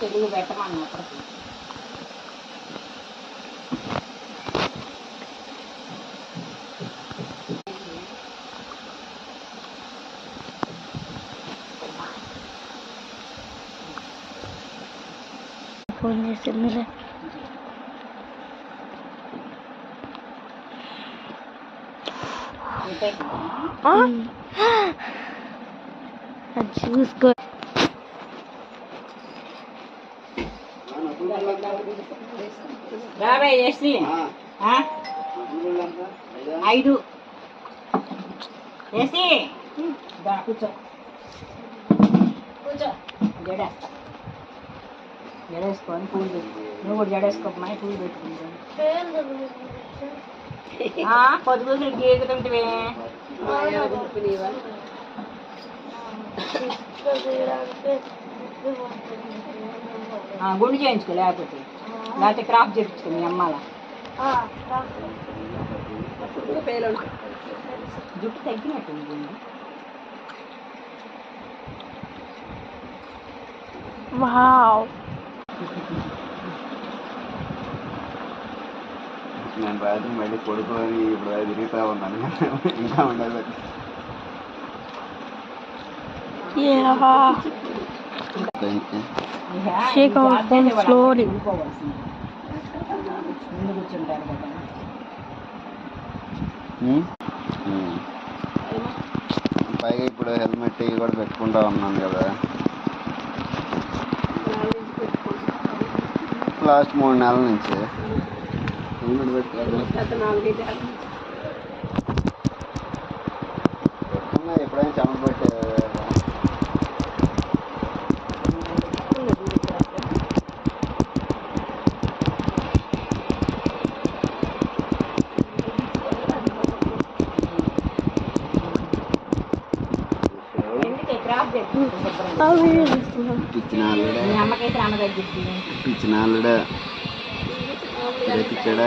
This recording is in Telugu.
తెలుగు పెట్టమన్నా అప్పటికి ఫోన్ చేసిందిలే. అది చూసుకో. రాబే చేసి 5 చేసి కూర్చో కూర్చో. జడేస్తా, జడేసుకొని పూలు పెట్టుకో. నువ్వు కూడా జడేసుకోకమా, పూలు పెట్టుకుంటాను. పొద్దుగులు గీకుతుంటే గుండు చేయించుకో, లేకపోతే క్రాఫ్ట్ చేయించుకో మీ అమ్మాల. జుట్టు తగ్గినట్టుంది. వావ్, నేను రాత్రి మళ్ళీ కొడుకుని ఇప్పుడు తిరుగుతా ఉన్నాను. ఇంకా ఉండదు. Shake our phone slowly. పైగా ఇప్పుడు హెల్మెట్ ఇవి కూడా పెట్టుకుంటా ఉన్నాను కదా. లాస్ట్ 3 నెలల నుంచి హెల్మెట్ పెట్టుకున్నా. ఎప్పుడైనా చెమట పట్టే పిచ్చినాళ్ళుడా పిచ్చాడా.